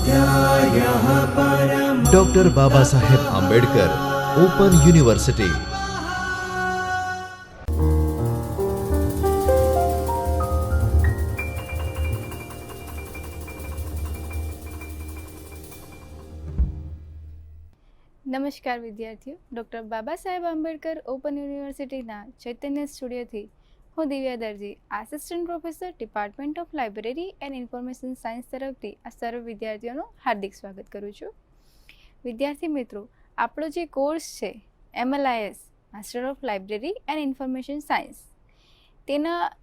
स्वाध्यायः परमः। Doctor Baba Saheb Ambedkar open university. નમસ્કાર વિદ્યાર્થીઓ, doctor Baba Saheb Ambedkar open યુનિવર્સિટીના ચૈતન્ય સ્ટુડિયોથી હું Divya Darji, assistant professor, department of library and information science તરફથી આ સર્વ વિદ્યાર્થીઓનું હાર્દિક સ્વાગત કરું છું. વિદ્યાર્થી મિત્રો, આપણો જે કોર્સ છે MLIS master of library and information science, તેના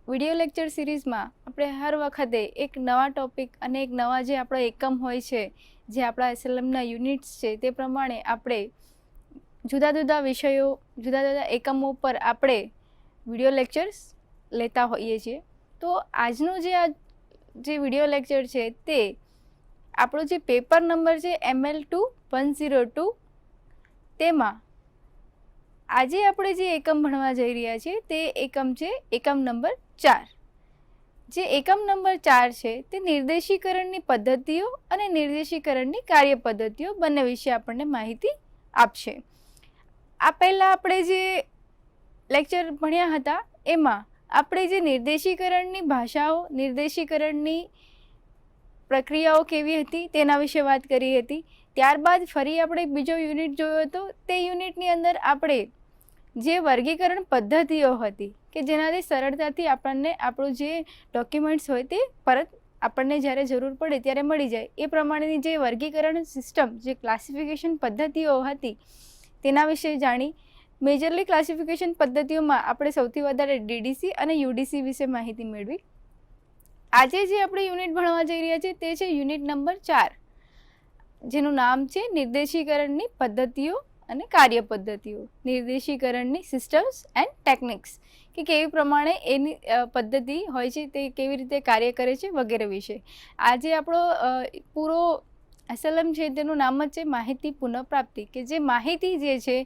વિડીયો લેક્ચર સિરીઝમાં આપણે હર વખતે એક નવા ટૉપિક અને એક નવા જે આપણો એકમ હોય છે, જે આપણા SLMના યુનિટ્સ છે, તે પ્રમાણે આપણે જુદા જુદા વિષયો, જુદા જુદા એકમો પર આપણે વિડીયો લેક્ચર્સ લેતા હોઈએ છીએ. તો આજનો જે વિડીયો લેક્ચર છે તે આપણો જે પેપર નંબર છે ML2 102, તેમાં આજે આપણે જે એકમ ભણવા જઈ રહ્યા છીએ તે એકમ છે એકમ નંબર 4. જે એકમ નંબર 4 છે તે નિર્દેશીકરણની પદ્ધતિઓ અને નિર્દેશીકરણની કાર્ય પદ્ધતિઓ બંને વિશે આપણને માહિતી આપશે. આ પહેલાં આપણે જે લેક્ચર ભણ્યા હતા એમાં આપણે જે નિર્દેશીકરણની ભાષાઓ, નિર્દેશીકરણની પ્રક્રિયાઓ કેવી હતી તેના વિશે વાત કરી હતી. ત્યારબાદ ફરી આપણે બીજો યુનિટ જોયો હતો. તે યુનિટની અંદર આપણે જે વર્ગીકરણ પદ્ધતિઓ હતી કે જેનાથી સરળતાથી આપણને આપણું જે ડોક્યુમેન્ટ્સ હોય તે પરત આપણને જ્યારે જરૂર પડે ત્યારે મળી જાય, એ પ્રમાણેની જે વર્ગીકરણ સિસ્ટમ, જે ક્લાસિફિકેશન પદ્ધતિઓ હતી તેના વિશે જાણી. મેજરલી ક્લાસિફિકેશન પદ્ધતિઓમાં આપણે સૌથી વધારે DDC અને UDC વિશે માહિતી મેળવી. આજે જે આપણે યુનિટ ભણવા જઈ રહ્યા છીએ તે છે યુનિટ નંબર 4, જેનું નામ છે નિર્દેશીકરણની પદ્ધતિઓ અને કાર્ય પદ્ધતિઓ, નિર્દેશીકરણની સિસ્ટમ્સ એન્ડ ટેકનિક્સ, કે કેવી પ્રમાણે એની પદ્ધતિ હોય છે, તે કેવી રીતે કાર્ય કરે છે વગેરે વિશે. આજે આપણો પૂરો SLM છે તેનું નામ જ છે માહિતી પુનઃપ્રાપ્તિ, કે જે માહિતી જે છે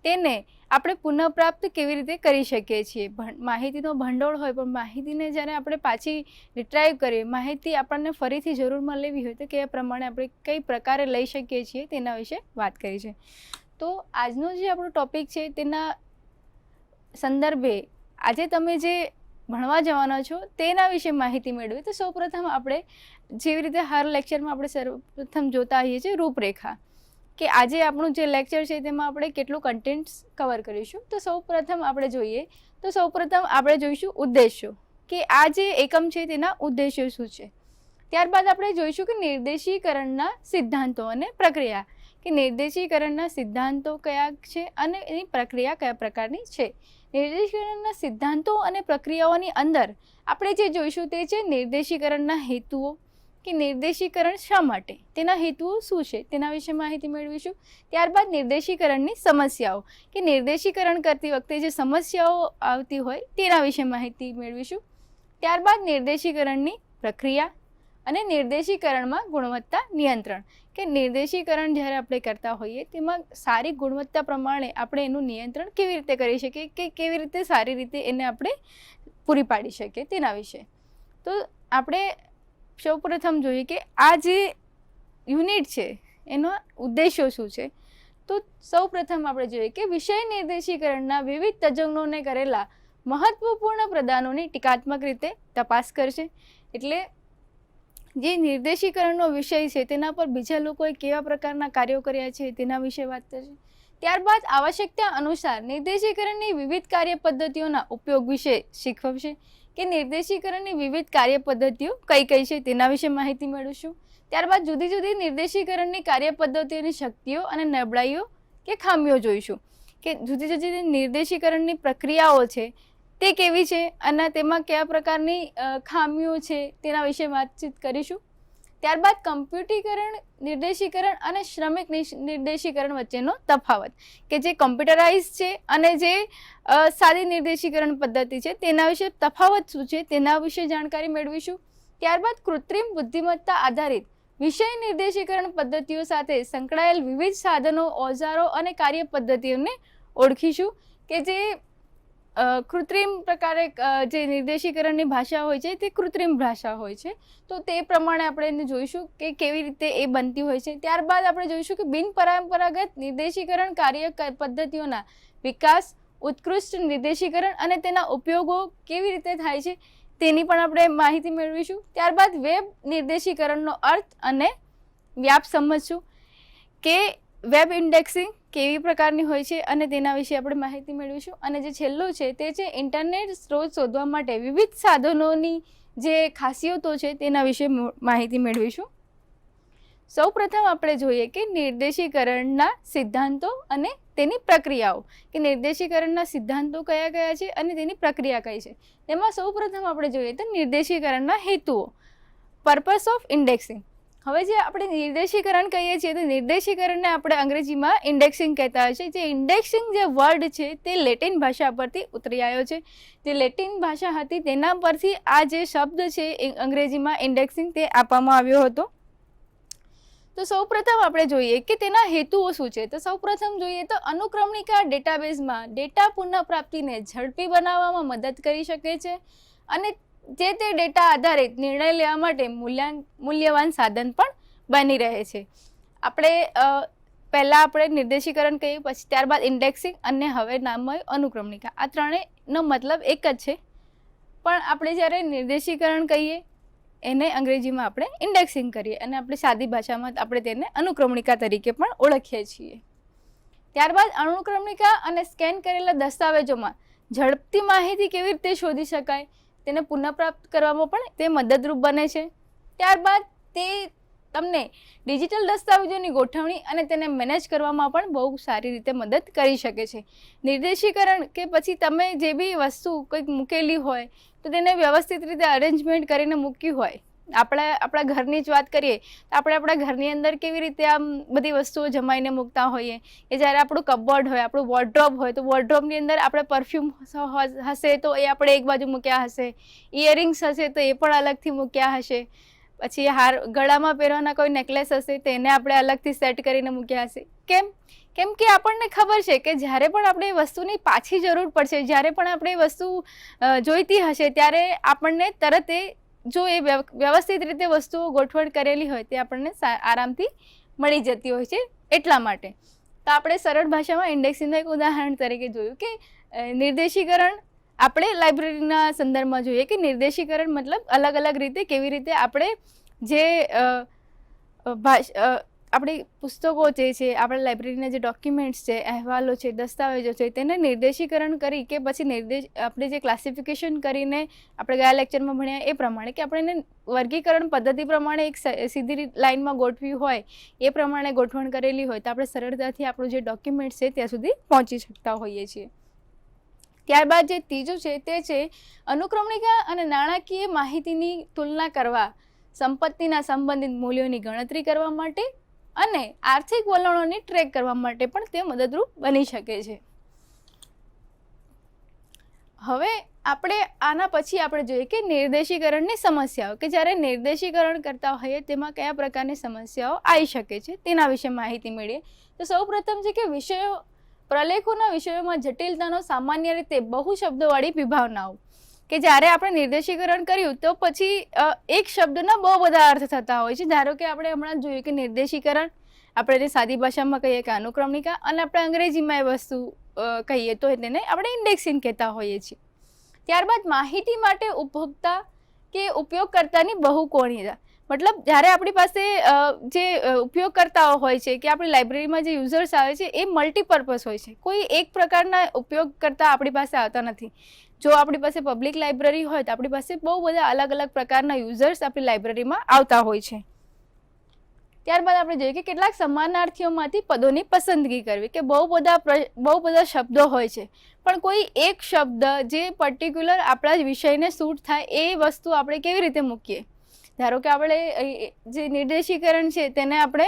તેને આપણે પુનઃપ્રાપ્ત કેવી રીતે કરી શકીએ છીએ. માહિતીનો ભંડોળ હોય, પણ માહિતીને જ્યારે આપણે પાછી રિટ્રાઈવ કરીએ, માહિતી આપણને ફરીથી જરૂરમાં લેવી હોય તો કયા પ્રમાણે આપણે કઈ પ્રકારે લઈ શકીએ છીએ તેના વિશે વાત કરી છે. તો આજનો જે આપણો ટૉપિક છે તેના સંદર્ભે આજે તમે જે ભણવા જવાના છો તેના વિશે માહિતી મેળવી. તો સૌપ્રથમ આપણે જેવી રીતે હર લેક્ચરમાં આપણે સર્વપ્રથમ જોતા આવીએ છીએ રૂપરેખા, કે આજે આપણું જે લેક્ચર છે તેમાં આપણે કેટલું કન્ટેન્ટ્સ કવર કરીશું. તો સૌપ્રથમ આપણે જોઈશું ઉદ્દેશ્યો, કે આ જે એકમ છે તેના ઉદ્દેશ્યો શું છે. ત્યારબાદ આપણે જોઈશું કે નિર્દેશીકરણના સિદ્ધાંતો અને પ્રક્રિયા, કે નિર્દેશીકરણના સિદ્ધાંતો કયા છે અને એની પ્રક્રિયા કયા પ્રકારની છે. નિર્દેશીકરણના સિદ્ધાંતો અને પ્રક્રિયાઓની અંદર આપણે જે જોઈશું તે છે નિર્દેશીકરણના હેતુઓ, કે નિર્દેશીકરણ શા માટે, તેના હેતુઓ શું છે તેના વિશે માહિતી મેળવીશું. ત્યારબાદ નિર્દેશીકરણની સમસ્યાઓ, કે નિર્દેશીકરણ કરતી વખતે જે સમસ્યાઓ આવતી હોય તેના વિશે માહિતી મેળવીશું. ત્યારબાદ નિર્દેશીકરણની પ્રક્રિયા અને નિર્દેશીકરણમાં ગુણવત્તા નિયંત્રણ, કે નિર્દેશીકરણ જ્યારે આપણે કરતા હોઈએ તેમાં સારી ગુણવત્તા પ્રમાણે આપણે એનું નિયંત્રણ કેવી રીતે કરી શકીએ, કે કેવી રીતે સારી રીતે એને આપણે પૂરી પાડી શકીએ તેના વિશે. તો આપણે સૌપ્રથમ જોઈએ કે આ જે યુનિટ છે એનો ઉદ્દેશ્યો શું છે. તો સૌપ્રથમ આપણે જોઈએ કે વિષય નિર્દેશીકરણના વિવિધ તજજ્ઞોને કરેલા મહત્વપૂર્ણ પ્રદાનોની ટીકાત્મક રીતે તપાસ કરશે. એટલે જે નિર્દેશીકરણનો વિષય છે તેના પર બીજા લોકોએ કેવા પ્રકારના કાર્યો કર્યા છે તેના વિશે વાત કરશે. ત્યારબાદ આવશ્યકતા અનુસાર નિર્દેશીકરણની વિવિધ કાર્ય પદ્ધતિઓના ઉપયોગ વિશે શીખવશે, કે નિર્દેશીકરણની વિવિધ કાર્ય પદ્ધતિઓ કઈ કઈ છે તેના વિશે માહિતી મેળવીશું. ત્યારબાદ જુદી જુદી નિર્દેશીકરણની કાર્ય પદ્ધતિઓની શક્તિઓ અને નબળાઈઓ કે ખામીઓ જોઈશું, કે જુદી જુદી નિર્દેશીકરણની પ્રક્રિયાઓ છે તે કેવી છે અને તેમાં કયા પ્રકારની ખામીઓ છે તેના વિશે વાતચીત કરીશું. ત્યારબાદ કમ્પ્યુટરીકરણ નિર્દેશીકરણ અને શ્રમિક નિર્દેશીકરણ વચ્ચેનો તફાવત, કે જે કોમ્પ્યુટરાઇઝ છે અને જે સાદી નિર્દેશીકરણ પદ્ધતિ છે તેના વિશે તફાવત શું છે તેના વિશે જાણકારી મેળવીશું. ત્યારબાદ કૃત્રિમ બુદ્ધિમત્તા આધારિત વિષય નિર્દેશીકરણ પદ્ધતિઓ સાથે સંકળાયેલ વિવિધ સાધનો, ઓજારો અને કાર્ય પદ્ધતિઓને ઓળખીશું, કે જે કૃત્રિમ પ્રકારે જે નિર્દેશીકરણની ભાષા હોય છે તે કૃત્રિમ ભાષા હોય છે. તો તે પ્રમાણે આપણે એને જોઈશું કે કેવી રીતે એ બનતી હોય છે. ત્યારબાદ આપણે જોઈશું કે બિનપરંપરાગત નિર્દેશીકરણ કાર્ય પદ્ધતિઓના વિકાસ, ઉત્કૃષ્ટ નિર્દેશીકરણ અને તેના ઉપયોગો કેવી રીતે થાય છે તેની પણ આપણે માહિતી મેળવીશું. ત્યારબાદ વેબ નિર્દેશીકરણનો અર્થ અને વ્યાપ સમજશું કે વેબ ઇન્ડેક્સિંગ કેવી પ્રકારની હોય છે અને તેના વિશે આપણે માહિતી મેળવીશું. અને જે છેલ્લું છે તે છે ઇન્ટરનેટ સ્ત્રોત શોધવા માટે વિવિધ સાધનોની જે ખાસિયતો છે તેના વિશે માહિતી મેળવીશું. સૌપ્રથમ આપણે જોઈએ કે નિર્દેશીકરણના સિદ્ધાંતો અને તેની પ્રક્રિયાઓ, કે નિર્દેશીકરણના સિદ્ધાંતો કયા કયા છે અને તેની પ્રક્રિયા કઈ છે. તેમાં સૌપ્રથમ આપણે જોઈએ તો નિર્દેશીકરણના હેતુઓ, પર્પસ ઓફ ઇન્ડેક્સિંગ. હવે જે આપણે નિર્દેશીકરણ કહીએ છીએ તો નિર્દેશીકરણને આપણે અંગ્રેજીમાં ઇન્ડેક્સિંગ કહેતા હોય છે. જે ઇન્ડેક્સિંગ જે વર્ડ છે તે લેટિન ભાષા પરથી ઉતરી આવ્યો છે. જે લેટિન ભાષા હતી તેના પરથી આ જે શબ્દ છે અંગ્રેજીમાં ઇન્ડેક્સિંગ તે આપવામાં આવ્યો હતો. તો સૌપ્રથમ આપણે જોઈએ કે તેના હેતુઓ શું છે. તો સૌપ્રથમ જોઈએ તો અનુક્રમણિકા ડેટાબેઝમાં ડેટા પુનઃપ્રાપ્તિને ઝડપી બનાવવામાં મદદ કરી શકે છે અને જે તે ડેટા આધારિત નિર્ણય લેવા માટે મૂલ્યવાન સાધન પણ બની રહે છે. આપણે પહેલાં આપણે નિર્દેશીકરણ કહીએ, પછી ત્યારબાદ ઇન્ડેક્સિંગ અને હવે નામ આવ્યું અનુક્રમણિકા. આ ત્રણેયનો મતલબ એક જ છે, પણ આપણે જ્યારે નિર્દેશીકરણ કહીએ એને અંગ્રેજીમાં આપણે ઇન્ડેક્સિંગ કરીએ અને આપણે સાદી ભાષામાં આપણે તેને અનુક્રમણિકા તરીકે પણ ઓળખીએ છીએ. ત્યારબાદ અનુક્રમણિકા અને સ્કેન કરેલા દસ્તાવેજોમાં ઝડપથી માહિતી કેવી રીતે શોધી શકાય તેને પુનઃપ્રાપ્ત કરવામાં પણ તે મદદરૂપ બને છે. ત્યારબાદ તે તમને ડિજિટલ દસ્તાવેજોની ગોઠવણી અને તેને મેનેજ કરવામાં પણ બહુ સારી રીતે મદદ કરી શકે છે. નિર્દેશીકરણ કે પછી તમે જે બી વસ્તુ કંઈક મૂકેલી હોય તો તેને વ્યવસ્થિત રીતે અરેન્જમેન્ટ કરીને મૂકી હોય. આપણા ઘરની જ વાત કરીએ તો આપણે આપણા ઘરની અંદર કેવી રીતે આમ બધી વસ્તુઓ જમાઈને મૂકતા હોઈએ કે જ્યારે આપણું કપબોર્ડ હોય, આપણું વોર્ડરોબ હોય તો વોર્ડરોબની અંદર આપણે પરફ્યુમ હશે તો એ આપણે એક બાજુ મૂક્યા હશે, ઇયરિંગ્સ હશે તો એ પણ અલગથી મૂક્યા હશે, પછી ગળામાં પહેરવાના કોઈ નેકલેસ હશે તેને આપણે અલગથી સેટ કરીને મૂક્યા હશે. કેમ કે આપણને ખબર છે કે જ્યારે પણ આપણે એ વસ્તુની પાછી જરૂર પડશે, જ્યારે પણ આપણે એ વસ્તુ જોઈતી હશે ત્યારે આપણને તરત જો એ વ્યવસ્થિત રીતે વસ્તુઓ ગોઠવણ કરેલી હોય તે આપણને આરામથી મળી જતી હોય છે. એટલા માટે તો આપણે સરળ ભાષામાં ઇન્ડેક્સિંગનું એક ઉદાહરણ તરીકે જોયું કે નિર્દેશીકરણ આપણે લાઇબ્રેરીના સંદર્ભમાં જોઈએ કે નિર્દેશીકરણ મતલબ અલગ અલગ રીતે કેવી રીતે આપણે જે આપણી પુસ્તકો જે છે, આપણા લાઇબ્રેરીના જે ડોક્યુમેન્ટ્સ છે, અહેવાલો છે, દસ્તાવેજો છે તેને નિર્દેશીકરણ કરી કે પછી આપણે જે ક્લાસિફિકેશન કરીને આપણે ગયા લેક્ચરમાં ભણ્યા એ પ્રમાણે કે આપણે એને વર્ગીકરણ પદ્ધતિ પ્રમાણે એક સીધી લાઇનમાં ગોઠવી હોય એ પ્રમાણે ગોઠવણ કરેલી હોય તો આપણે સરળતાથી આપણું જે ડોક્યુમેન્ટ્સ છે ત્યાં સુધી પહોંચી શકતા હોઈએ છીએ. ત્યારબાદ જે ત્રીજું છે તે છે અનુક્રમણિકા અને નાણાકીય માહિતીની તુલના કરવા, સંપત્તિના સંબંધિત મૂલ્યોની ગણતરી કરવા માટે અને આર્થિક વલણોની ટ્રેક કરવા માટે પણ તે મદદરૂપ બની શકે છે. હવે આપણે આના પછી આપણે જોઈએ કે નિર્દેશીકરણની સમસ્યાઓ, કે જ્યારે નિર્દેશીકરણ કરતા હોઈએ તેમાં કયા પ્રકારની સમસ્યાઓ આવી શકે છે તેના વિશે માહિતી મેળવીએ. તો સૌપ્રથમ છે કે વિષયો, પ્રલેખોના વિષયોમાં જટિલતાનો સામાન્ય રીતે બહુ શબ્દોવાળી વિભાવનાઓ, કે જ્યારે આપણે નિર્દેશીકરણ કર્યું તો પછી એક શબ્દના બહુ બધા અર્થ થતા હોય છે. ધારો કે આપણે હમણાં જોયું કે નિર્દેશીકરણ આપણે જે સાદી ભાષામાં કહીએ કે અનુક્રમણિકા અને આપણે અંગ્રેજીમાં એ વસ્તુ કહીએ તો તેને આપણે ઇન્ડેક્સિંગ કહેતા હોઈએ છીએ. ત્યારબાદ માહિતી માટે ઉપભોક્તા કે ઉપયોગકર્તાની બહુકોણીયતા, મતલબ જ્યારે આપણી પાસે જે ઉપયોગકર્તાઓ હોય છે કે આપણી લાઇબ્રેરીમાં જે યુઝર્સ આવે છે એ મલ્ટીપર્પઝ હોય છે. કોઈ એક પ્રકારના ઉપયોગકર્તા આપણી પાસે આવતા નથી. જો આપણી પાસે પબ્લિક લાઇબ્રેરી હોય તો આપણી પાસે બહુ બધા અલગ અલગ પ્રકારના યુઝર્સ આપણી લાઇબ્રેરીમાં આવતા હોય છે. ત્યારબાદ આપણે જોઈએ કે કેટલાક સમાનાર્થીઓમાંથી પદોની પસંદગી કરવી, કે બહુ બધા શબ્દો હોય છે પણ કોઈ એક શબ્દ જે પર્ટિક્યુલર આપણા વિષયને સૂટ થાય એ વસ્તુ આપણે કેવી રીતે મૂકીએ. ધારો કે આપણે જે નિર્દેશીકરણ છે તેને આપણે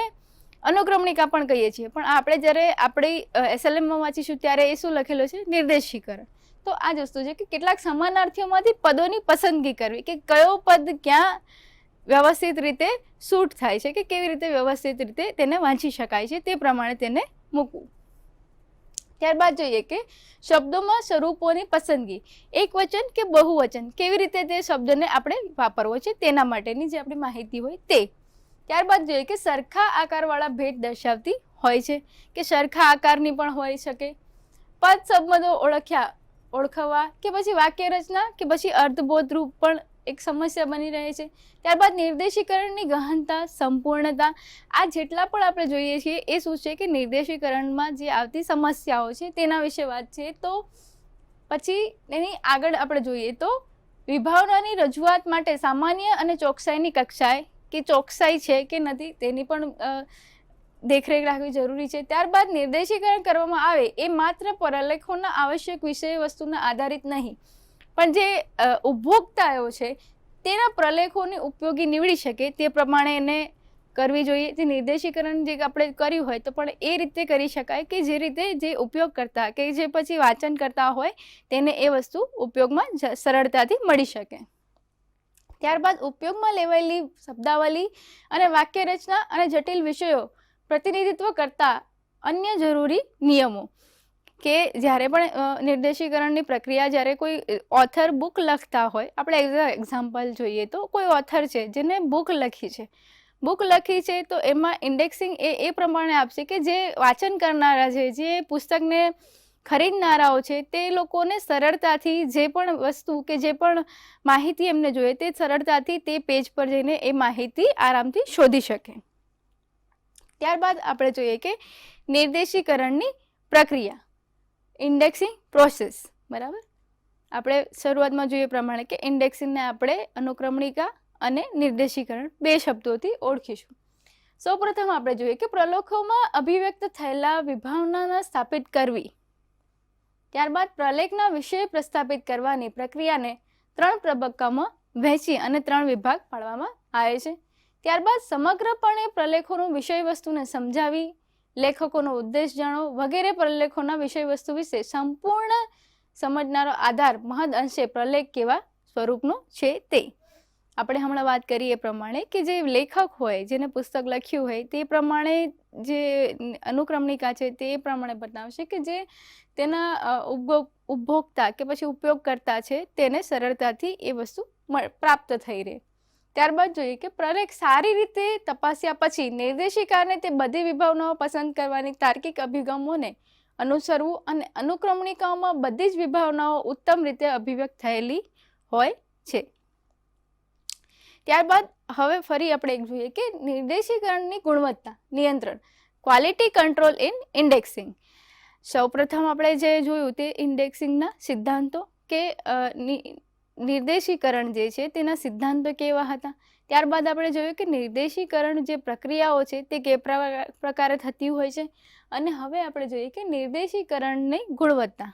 અનુક્રમણિકા પણ કહીએ છીએ, પણ આપણે જ્યારે આપણી SLMમાં વાંચીશું ત્યારે એ શું લખેલું છે, નિર્દેશીકરણ. તો આ જ વસ્તુ છે કે કેટલાક સમાનાર્થીઓમાંથી પદોની પસંદગી કરવી, કે કયો પદ ક્યાં વ્યવસ્થિત રીતે સૂટ થાય છે, કે કેવી રીતે વ્યવસ્થિત રીતે તેને વાંચી શકાય છે તે પ્રમાણે તેને મૂકવું. ત્યારબાદ જોઈએ કે શબ્દોમાં સ્વરૂપોની પસંદગી, એક વચન કે બહુવચન, કેવી રીતે તે શબ્દને આપણે વાપરવો છે તેના માટેની જે આપણી માહિતી હોય તે. ત્યારબાદ જોઈએ કે સરખા આકારવાળા ભેટ દર્શાવતી હોય છે કે સરખા આકારની પણ હોઈ શકે. પદ સંબંધો ઓળખવા કે પછી વાક્ય રચના કે પછી અર્થબોધ રૂપ પણ એક સમસ્યા બની રહે છે. ત્યારબાદ નિર્દેશીકરણની ગહનતા, સંપૂર્ણતા, આ જેટલા પણ આપણે જોઈએ છીએ એ શું છે કે નિર્દેશીકરણમાં જે આવતી સમસ્યાઓ છે તેના વિશે વાત છે. તો પછી એની આગળ આપણે જોઈએ તો વિભાવનાની રજૂઆત માટે સામાન્ય અને ચોકસાઈની કક્ષાએ કે ચોકસાઈ છે કે નથી તેની પણ દેખરેખ રાખવી જરૂરી છે. ત્યારબાદ નિર્દેશીકરણ કરવામાં આવે એ માત્ર પ્રલેખોના આવશ્યક વિષય વસ્તુના આધારિત નહીં, પણ જે ઉપભોક્તાઓ છે તેના પ્રલેખોને ઉપયોગી નીવડી શકે તે પ્રમાણે એને કરવી જોઈએ. જે નિર્દેશીકરણ જે આપણે કર્યું હોય તો પણ એ રીતે કરી શકાય કે જે રીતે જે ઉપયોગ કરતા કે જે પછી વાંચન કરતા હોય તેને એ વસ્તુ ઉપયોગમાં સરળતાથી મળી શકે. ત્યારબાદ ઉપયોગમાં લેવાયેલી શબ્દાવલી અને વાક્ય રચના અને જટિલ વિષયો પ્રતિનિધિત્વ કરતા અન્ય જરૂરી નિયમો, કે જ્યારે પણ નિર્દેશીકરણની પ્રક્રિયા, જ્યારે કોઈ ઓથર બુક લખતા હોય, આપણે એક્ઝામ્પલ જોઈએ તો કોઈ ઓથર છે જેને બુક લખી છે તો એમાં ઇન્ડેક્સિંગ એ પ્રમાણે આપશે કે જે વાંચન કરનારા છે, જે પુસ્તકને ખરીદનારાઓ છે તે લોકોને સરળતાથી જે પણ વસ્તુ કે જે પણ માહિતી એમને જોઈએ તે સરળતાથી તે પેજ પર જઈને એ માહિતી આરામથી શોધી શકે. ત્યારબાદ આપણે જોઈએ કે નિર્દેશીકરણની પ્રક્રિયા, ઇન્ડેક્સિંગ પ્રોસેસ. બરાબર, આપણે શરૂઆતમાં જોઈએ પ્રમાણે કે ઇન્ડેક્સિંગને આપણે અનુક્રમણિકા અને નિર્દેશીકરણ બે શબ્દોથી ઓળખીશું. સૌપ્રથમ આપણે જોઈએ કે પ્રલેખોમાં અભિવ્યક્ત થયેલા વિભાવનાને સ્થાપિત કરવી. ત્યારબાદ પ્રલેખના વિષય પ્રસ્થાપિત કરવાની પ્રક્રિયાને 3 તબક્કામાં વહેંચી અને 3 વિભાગ પાડવામાં આવે છે. ત્યારબાદ સમગ્રપણે પ્રલેખોનું વિષય વસ્તુને સમજાવી, લેખકોનો ઉદ્દેશ જાણો વગેરે પ્રલેખોના વિષય વસ્તુ વિશે સંપૂર્ણ સમજનારો આધાર મહદ અંશે પ્રલેખ કેવા સ્વરૂપનો છે તે. આપણે હમણાં વાત કરીએ એ પ્રમાણે કે જે લેખક હોય, જેને પુસ્તક લખ્યું હોય તે પ્રમાણે જે અનુક્રમણિકા છે તે પ્રમાણે બતાવશે કે જે તેના ઉપભોક્તા કે પછી ઉપયોગકર્તા છે તેને સરળતાથી એ વસ્તુ પ્રાપ્ત થઈ રહે. ત્યારબાદ જોઈએ કે પ્રલેખ સારી રીતે તપાસ્યા પછી નિર્દેશિકાને તે બધી વિભાવનાઓ પસંદ કરવાની તાર્કિક અભિગમોને અનુસરવું અને અનુક્રમણિકાઓમાં બધી જ વિભાવનાઓ ઉત્તમ રીતે અભિવ્યક્ત થયેલી હોય છે. ત્યારબાદ હવે ફરી આપણે એક જોઈએ કે નિર્દેશીકરણની ગુણવત્તા નિયંત્રણ, ક્વોલિટી કંટ્રોલ ઇન ઇન્ડેક્સિંગ. સૌપ્રથમ આપણે જે જોયું તે ઇન્ડેક્સિંગના સિદ્ધાંતો કે નિર્દેશીકરણ જે છે તેના સિદ્ધાંતો કેવા હતા. ત્યારબાદ આપણે જોયું કે નિર્દેશીકરણ જે પ્રક્રિયાઓ છે તે કેવા પ્રકારે થતી હોય છે. અને હવે આપણે જોઈએ કે નિર્દેશીકરણની ગુણવત્તા.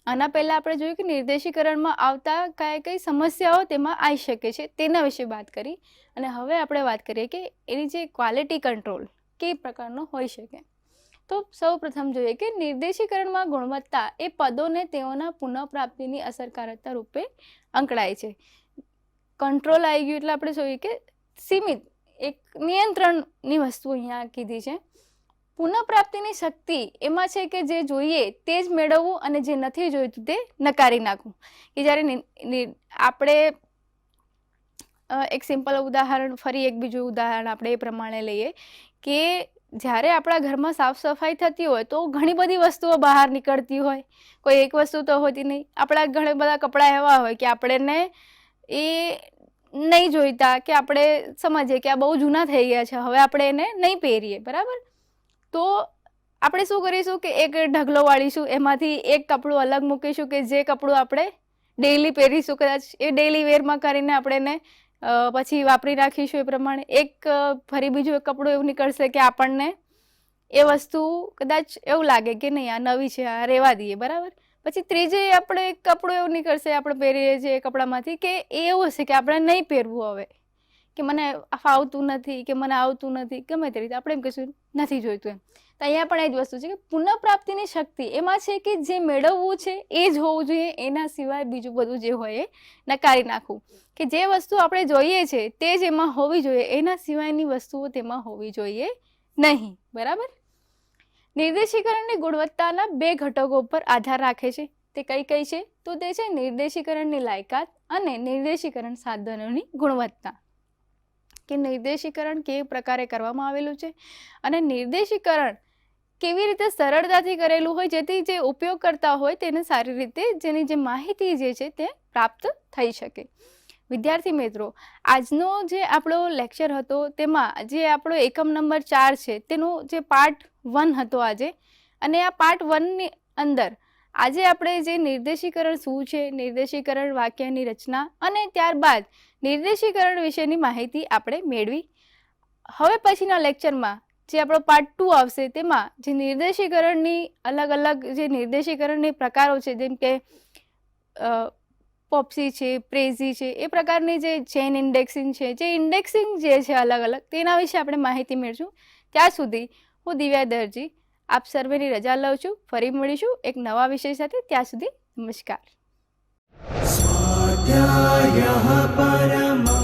આના પહેલાં આપણે જોયું કે નિર્દેશીકરણમાં આવતા કઈ સમસ્યાઓ તેમાં આવી શકે છે તેના વિશે વાત કરી. અને હવે આપણે વાત કરીએ કે એની જે ક્વોલિટી કંટ્રોલ કઈ પ્રકારનો હોઈ શકે. તો સૌ પ્રથમ જોઈએ કે નિર્દેશીકરણમાં ગુણવત્તા એ પદોને તેઓના પુનઃપ્રાપ્તિની અસરકારકતા રૂપે આંકડાય છે. કંટ્રોલ આવી ગયું એટલે આપણે જોઈએ કે સીમિત એક નિયંત્રણની વસ્તુ અહીંયા કીધી છે. પુનઃપ્રાપ્તિની શક્તિ એમાં છે કે જે જોઈએ તે જ મેળવવું અને જે નથી જોઈતું તે નકારી નાખવું. કે જ્યારે આપણે એક સિમ્પલ ઉદાહરણ, ફરી એક બીજું ઉદાહરણ આપણે એ પ્રમાણે લઈએ કે જ્યારે આપણા ઘરમાં સાફ સફાઈ થતી હોય તો ઘણી બધી વસ્તુઓ બહાર નીકળતી હોય, કોઈ એક વસ્તુ તો હોતી નહીં. આપણા ઘણા બધા કપડાં એવા હોય કે આપણને એ નહીં જોઈતા કે આપણે સમજીએ કે આ બહુ જૂના થઈ ગયા છે, હવે આપણે એને નહીં પહેરીએ. બરાબર, તો આપણે શું કરીશું કે એક ઢગલો વાળીશું, એમાંથી એક કપડું અલગ મૂકીશું કે જે કપડું આપણે ડેઈલી પહેરીશું, કદાચ એ ડેઈલી વેરમાં કરીને આપણે એને પછી વાપરી નાખીશું. એ પ્રમાણે એક ફરી બીજું એક કપડું એવું નીકળશે કે આપણને એ વસ્તુ કદાચ એવું લાગે કે નહીં આ નવી છે, આ રહેવા દઈએ. બરાબર, પછી ત્રીજે આપણે એક કપડું એવું નીકળશે આપણે પહેરીએ છીએ એ કપડામાંથી કે એ એવું હશે કે આપણે નહીં પહેરવું, હવે કે મને ફાવતું નથી કે મને આવતું નથી, ગમે તે રીતે આપણે એમ કહીશું નથી જોઈતું એમ. તો અહીંયા પણ એ જ વસ્તુ છે કે પુનઃપ્રાપ્તિની શક્તિ એમાં છે કે જે મેળવવું છે એ જ હોવું જોઈએ, એના સિવાય બીજું બધું જે હોય એ નકારી નાખવું. કે જે વસ્તુ આપણે જોઈએ છે તે જ એમાં હોવી જોઈએ, એના સિવાયની વસ્તુઓ તેમાં હોવી જોઈએ નહીં. બરાબર, નિર્દેશીકરણની ગુણવત્તાના બે ઘટકો પર આધાર રાખે છે. તે કઈ કઈ છે? તો તે છે નિર્દેશીકરણની લાયકાત અને નિર્દેશીકરણ સાધનોની ગુણવત્તા. કે નિર્દેશીકરણ કેવી પ્રકારે કરવામાં આવેલું છે અને નિર્દેશીકરણ કેવી રીતે સરળતાથી કરેલું હોય જેથી જે ઉપયોગ કરતા હોય તેને સારી રીતે જેની જે માહિતી જે છે તે પ્રાપ્ત થઈ શકે. વિદ્યાર્થી મિત્રો, આજનો જે આપણો લેક્ચર હતો તેમાં જે આપણો એકમ નંબર 4 છે તેનો જે પાર્ટ 1 હતો આજે, અને આ પાર્ટ 1ની અંદર આજે આપણે જે નિર્દેશીકરણ શું છે, નિર્દેશીકરણ વાક્યની રચના અને ત્યારબાદ નિર્દેશીકરણ વિશેની માહિતી આપણે મેળવી. હવે પછીના લેક્ચરમાં જે આપણો પાર્ટ 2 આવશે તેમાં જે નિર્દેશીકરણની અલગ અલગ જે નિર્દેશીકરણની પ્રકારો છે જેમ કે પોપ્સી છે, પ્રેઝી છે, એ પ્રકારની જે ચેન ઇન્ડેક્સિંગ છે, જે ઇન્ડેક્સિંગ જે છે અલગ અલગ તેના વિશે આપણે માહિતી મેળવીશું. ત્યાં સુધી હું દિવ્યા દરજી આપ સર્વેની રજા લઉં છું. ફરી મળીશું એક નવા વિષય સાથે. ત્યાં સુધી નમસ્કાર. स्वाध्यायः परमः